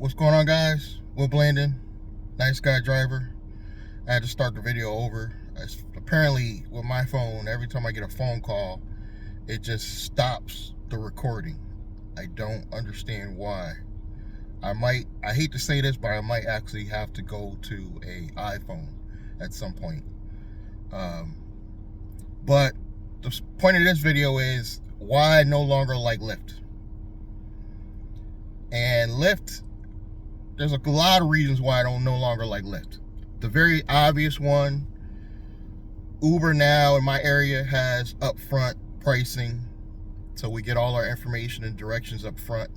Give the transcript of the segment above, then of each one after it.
What's going on, guys? Will Blandon, nice guy driver. I had to start the video over. Apparently, with my phone, every time I get a phone call, it just stops the recording. I don't understand why. I hate to say this, but I might actually have to go to a iPhone at some point. But the point of this video is why I no longer like Lyft. And Lyft, there's a lot of reasons why I don't no longer like Lyft. The very obvious one, Uber now in my area has upfront pricing, so we get all our information and directions up front,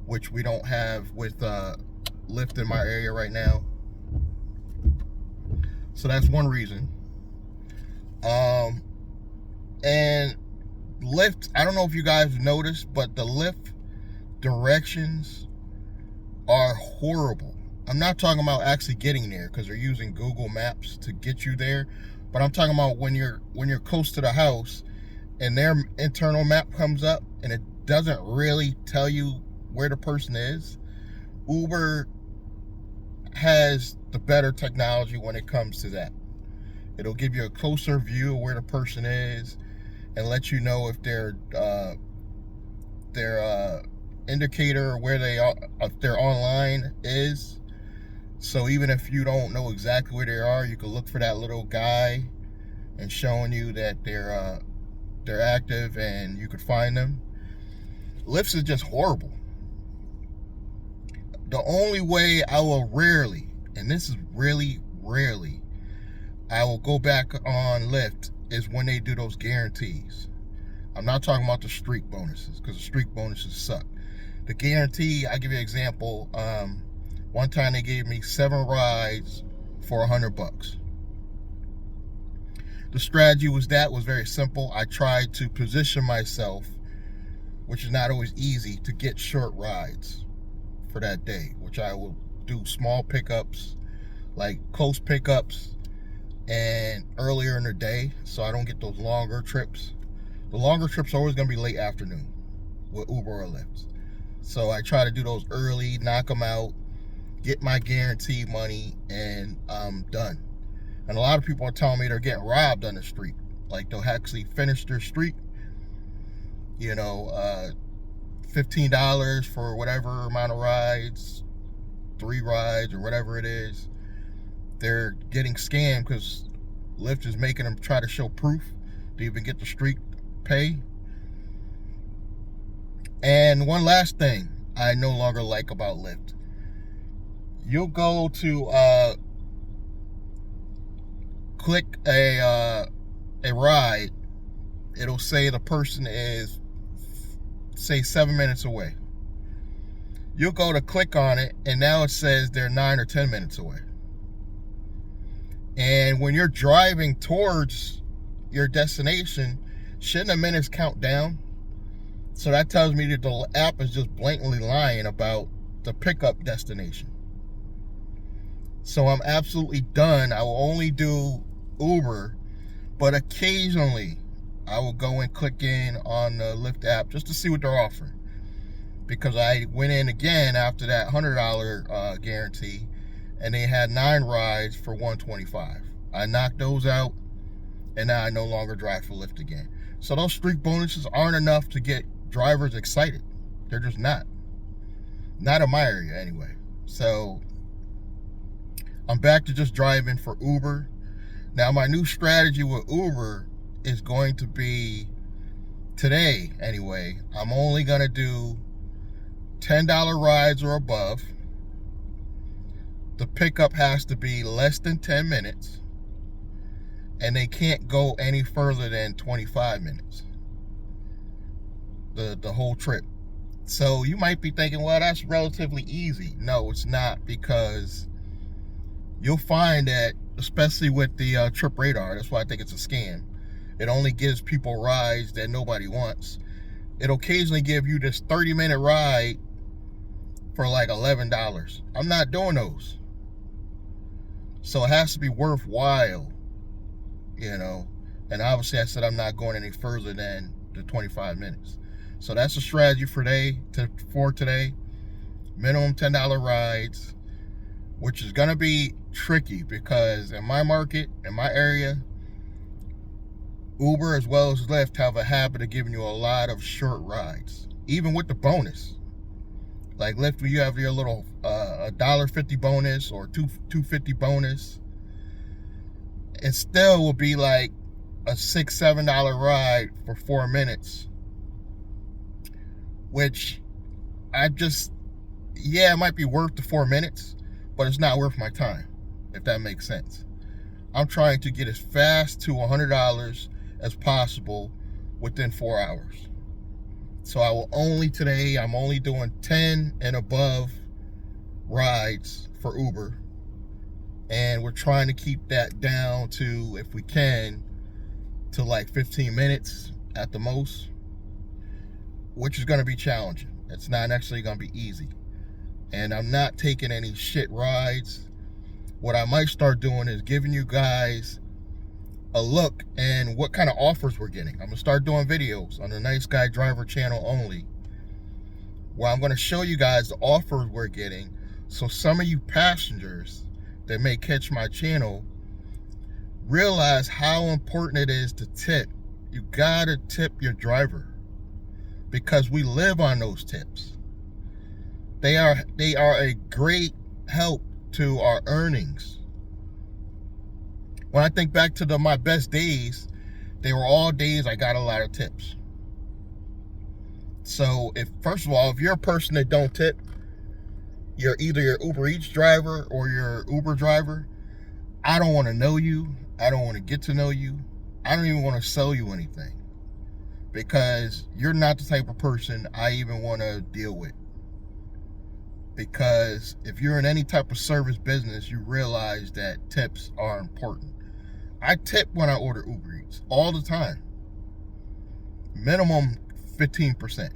which we don't have with Lyft in my area right now. So that's one reason. And Lyft, I don't know if you guys noticed, but the Lyft directions are horrible. I'm not talking about actually getting there because they're using Google Maps to get you there, but I'm talking about when you're close to the house and their internal map comes up and it doesn't really tell you where the person is. Uber has the better technology when it comes to that. It'll give you a closer view of where the person is and let you know if their indicator where they are, if they're online is. So even if you don't know exactly where they are, you can look for that little guy and showing you that they're active and you could find them. Lyft is just horrible. The only way I will rarely, and this is really rarely, I will go back on Lyft is when they do those guarantees. I'm not talking about the streak bonuses because the streak bonuses suck. The guarantee, I give you an example. One time they gave me 7 rides for $100. The strategy was very simple. I tried to position myself, which is not always easy, to get short rides for that day, which I will do small pickups, like close pickups, and earlier in the day, so I don't get those longer trips. The longer trips are always going to be late afternoon with Uber or Lyft. So I try to do those early, knock them out, get my guaranteed money, and I'm done. And a lot of people are telling me they're getting robbed on the street. Like they'll actually finish their streak, you know, $15 for whatever amount of rides, 3 rides or whatever it is. They're getting scammed because Lyft is making them try to show proof to even get the streak pay. And one last thing I no longer like about Lyft. You'll go to click a ride. It'll say the person is, say, 7 minutes away. You'll go to click on it, and now it says they're 9 or 10 minutes away. And when you're driving towards your destination, shouldn't the minutes count down? So that tells me that the app is just blatantly lying about the pickup destination. So I'm absolutely done. I will only do Uber, but occasionally I will go and click in on the Lyft app just to see what they're offering. Because I went in again after that $100 guarantee, and they had 9 rides for $125. I knocked those out, and now I no longer drive for Lyft again. So those streak bonuses aren't enough to get drivers excited. They're just not in my area anyway. So I'm back to just driving for Uber. Now my new strategy with Uber is going to be, today anyway, I'm only going to do $10 rides or above. The pickup has to be less than 10 minutes, and they can't go any further than 25 minutes. The whole trip. So you might be thinking, well, that's relatively easy. No, it's not, because you'll find that, especially with the trip radar, that's why I think it's a scam. It only gives people rides that nobody wants. It'll occasionally give you this 30-minute ride for like $11. I'm not doing those. So it has to be worthwhile, you know. And obviously I said I'm not going any further than the 25 minutes. So that's a strategy for today. minimum $10 rides, which is going to be tricky because in my market, in my area, Uber as well as Lyft have a habit of giving you a lot of short rides, even with the bonus. Like Lyft, you have your little $1.50 bonus or $2.50 bonus. It still will be like a $6-7 ride for 4 minutes, which it might be worth the 4 minutes, but it's not worth my time, if that makes sense. I'm trying to get as fast to $100 as possible within 4 hours. So I'm only doing 10 and above rides for Uber. And we're trying to keep that down to, if we can, to like 15 minutes at the most, which is going to be challenging. It's not actually going to be easy. And I'm not taking any shit rides. What I might start doing is giving you guys a look and what kind of offers we're getting. I'm going to start doing videos on the Nice Guy Driver channel only, where I'm going to show you guys the offers we're getting. So some of you passengers that may catch my channel realize how important it is to tip. You gotta tip your driver because we live on those tips. They are a great help to our earnings. When I think back to my best days, they were all days I got a lot of tips. So first of all, if you're a person that don't tip, you're either your Uber Eats driver or your Uber driver, I don't want to know you. I don't want to get to know you. I don't even want to sell you anything because you're not the type of person I even want to deal with. Because if you're in any type of service business, you realize that tips are important. I tip when I order Uber Eats all the time. Minimum 15%.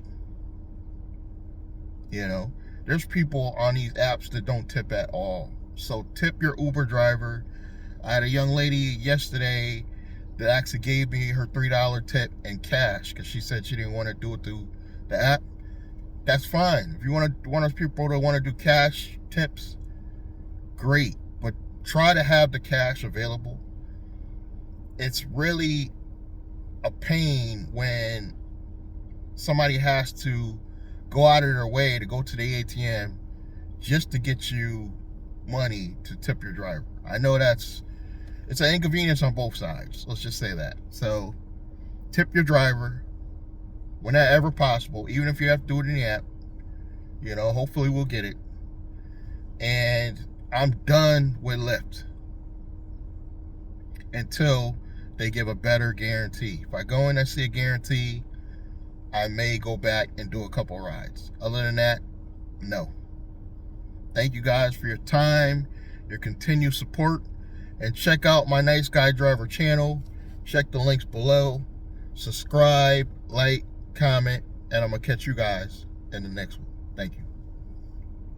You know, there's people on these apps that don't tip at all. So tip your Uber driver. I had a young lady yesterday that actually gave me her $3 tip in cash because she said she didn't want to do it through the app. That's fine. If you want one of those people that want to do cash tips, great. But try to have the cash available. It's really a pain when somebody has to go out of their way to go to the ATM just to get you money to tip your driver. I know it's an inconvenience on both sides. Let's just say that. So tip your driver whenever possible, even if you have to do it in the app. You know, hopefully we'll get it. And I'm done with Lyft until they give a better guarantee. If I go in and see a guarantee, I may go back and do a couple rides. Other than that, no. Thank you guys for your time, your continued support, and check out my Nice Guy Driver channel. Check the links below. Subscribe, like, comment, and I'm going to catch you guys in the next one. Thank you.